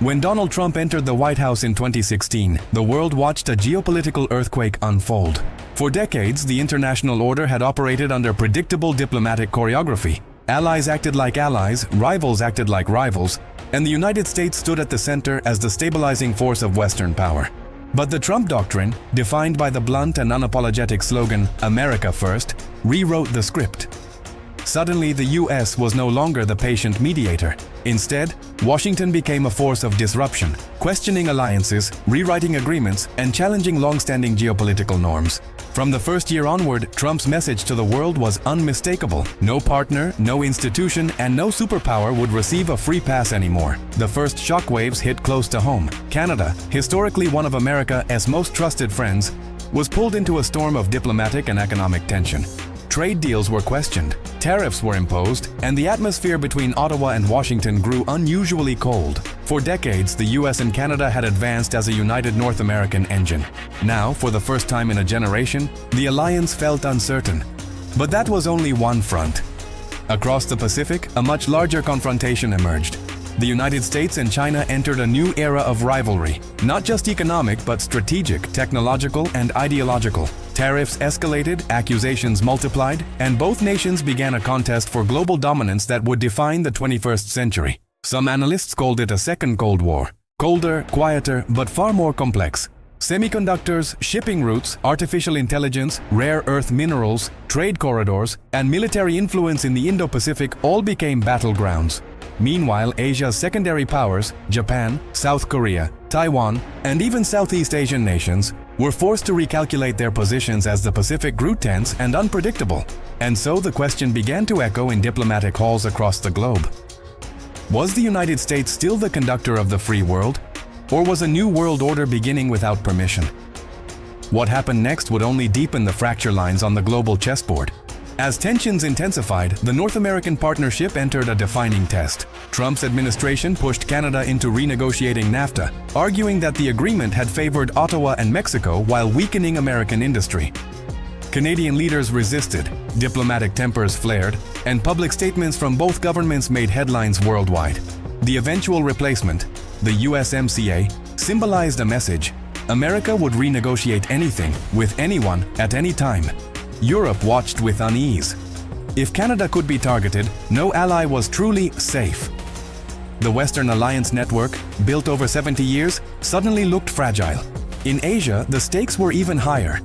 When Donald Trump entered the White House in 2016, the world watched a geopolitical earthquake unfold. For decades, the international order had operated under predictable diplomatic choreography. Allies acted like allies, rivals acted like rivals, and the United States stood at the center as the stabilizing force of Western power. But the Trump doctrine, defined by the blunt and unapologetic slogan, "America First," rewrote the script. Suddenly, the US was no longer the patient mediator. Instead, Washington became a force of disruption, questioning alliances, rewriting agreements, and challenging long-standing geopolitical norms. From the first year onward, Trump's message to the world was unmistakable. No partner, no institution, and no superpower would receive a free pass anymore. The first shockwaves hit close to home. Canada, historically one of America's most trusted friends, was pulled into a storm of diplomatic and economic tension. Trade deals were questioned, tariffs were imposed, and the atmosphere between Ottawa and Washington grew unusually cold. For decades, the US and Canada had advanced as a united North American engine. Now, for the first time in a generation, the alliance felt uncertain. But that was only one front. Across the Pacific, a much larger confrontation emerged. The United States and China entered a new era of rivalry, not just economic but strategic, technological, and ideological. Tariffs escalated, accusations multiplied, and both nations began a contest for global dominance that would define the 21st century. Some analysts called it a second Cold War. Colder, quieter, but far more complex. Semiconductors, shipping routes, artificial intelligence, rare earth minerals, trade corridors, and military influence in the Indo-Pacific all became battlegrounds. Meanwhile, Asia's secondary powers, Japan, South Korea, Taiwan, and even Southeast Asian nations, were forced to recalculate their positions as the Pacific grew tense and unpredictable. And so the question began to echo in diplomatic halls across the globe. Was the United States still the conductor of the free world? Or was a new world order beginning without permission? What happened next would only deepen the fracture lines on the global chessboard. As tensions intensified, the North American partnership entered a defining test. Trump's administration pushed Canada into renegotiating NAFTA, arguing that the agreement had favored Ottawa and Mexico while weakening American industry. Canadian leaders resisted, diplomatic tempers flared, and public statements from both governments made headlines worldwide. The eventual replacement, the USMCA, symbolized a message: America would renegotiate anything, with anyone, at any time. Europe watched with unease. If Canada could be targeted, no ally was truly safe. The Western Alliance network, built over 70 years, suddenly looked fragile. In Asia, the stakes were even higher.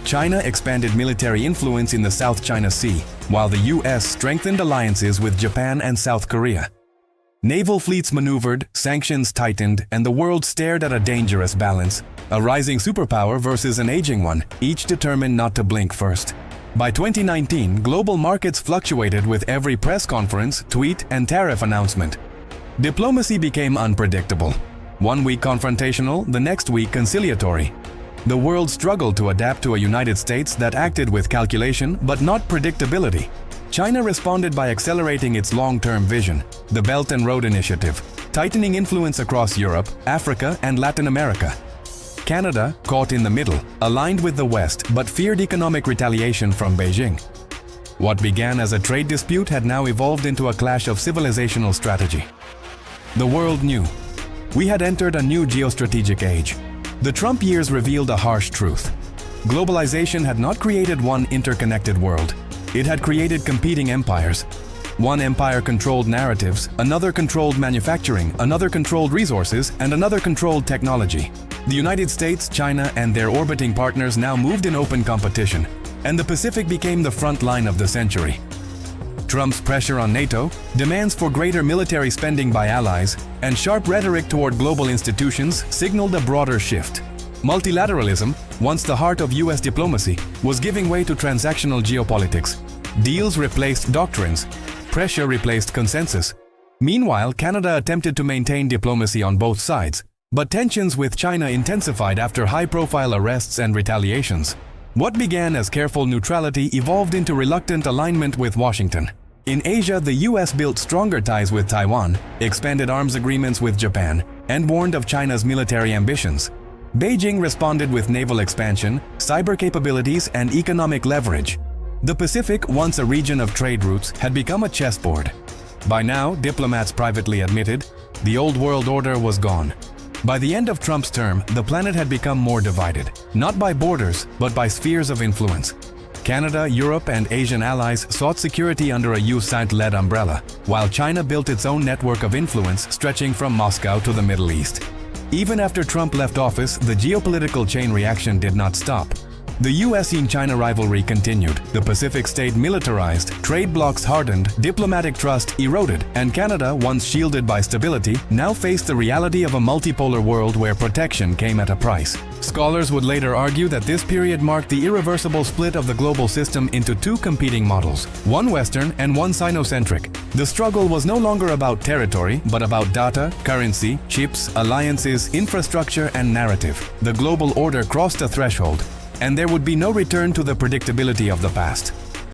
China expanded military influence in the South China Sea, while the US strengthened alliances with Japan and South Korea. Naval fleets maneuvered, sanctions tightened, and the world stared at a dangerous balance. A rising superpower versus an aging one, each determined not to blink first. By 2019, global markets fluctuated with every press conference, tweet, and tariff announcement. Diplomacy became unpredictable. One week confrontational, the next week conciliatory. The world struggled to adapt to a United States that acted with calculation but not predictability. China responded by accelerating its long-term vision, the Belt and Road Initiative, tightening influence across Europe, Africa, and Latin America. Canada, caught in the middle, aligned with the West but feared economic retaliation from Beijing. What began as a trade dispute had now evolved into a clash of civilizational strategy. The world knew. We had entered a new geostrategic age. The Trump years revealed a harsh truth. Globalization had not created one interconnected world. It had created competing empires. One empire controlled narratives, another controlled manufacturing, another controlled resources, and another controlled technology. The United States, China, and their orbiting partners now moved in open competition, and the Pacific became the front line of the century. Trump's pressure on NATO, demands for greater military spending by allies, and sharp rhetoric toward global institutions signaled a broader shift. Multilateralism, once the heart of US diplomacy, was giving way to transactional geopolitics. Deals replaced doctrines. Pressure replaced consensus. Meanwhile, Canada attempted to maintain diplomacy on both sides, but tensions with China intensified after high-profile arrests and retaliations. What began as careful neutrality evolved into reluctant alignment with Washington. In Asia, the US built stronger ties with Taiwan, expanded arms agreements with Japan, and warned of China's military ambitions. Beijing responded with naval expansion, cyber capabilities, and economic leverage. The Pacific, once a region of trade routes, had become a chessboard. By now, diplomats privately admitted, The old world order was gone. By the end of Trump's term, the planet had become more divided, not by borders, but by spheres of influence. Canada, Europe, and Asian allies sought security under a U.S.-led umbrella, while China built its own network of influence stretching from Moscow to the Middle East. Even after Trump left office, the geopolitical chain reaction did not stop. The US-China rivalry continued, the Pacific state militarized, trade blocs hardened, diplomatic trust eroded, and Canada, once shielded by stability, now faced the reality of a multipolar world where protection came at a price. Scholars would later argue that this period marked the irreversible split of the global system into two competing models, one Western and one Sinocentric. The struggle was no longer about territory, but about data, currency, chips, alliances, infrastructure, and narrative. The global order crossed a threshold, and there would be no return to the predictability of the past.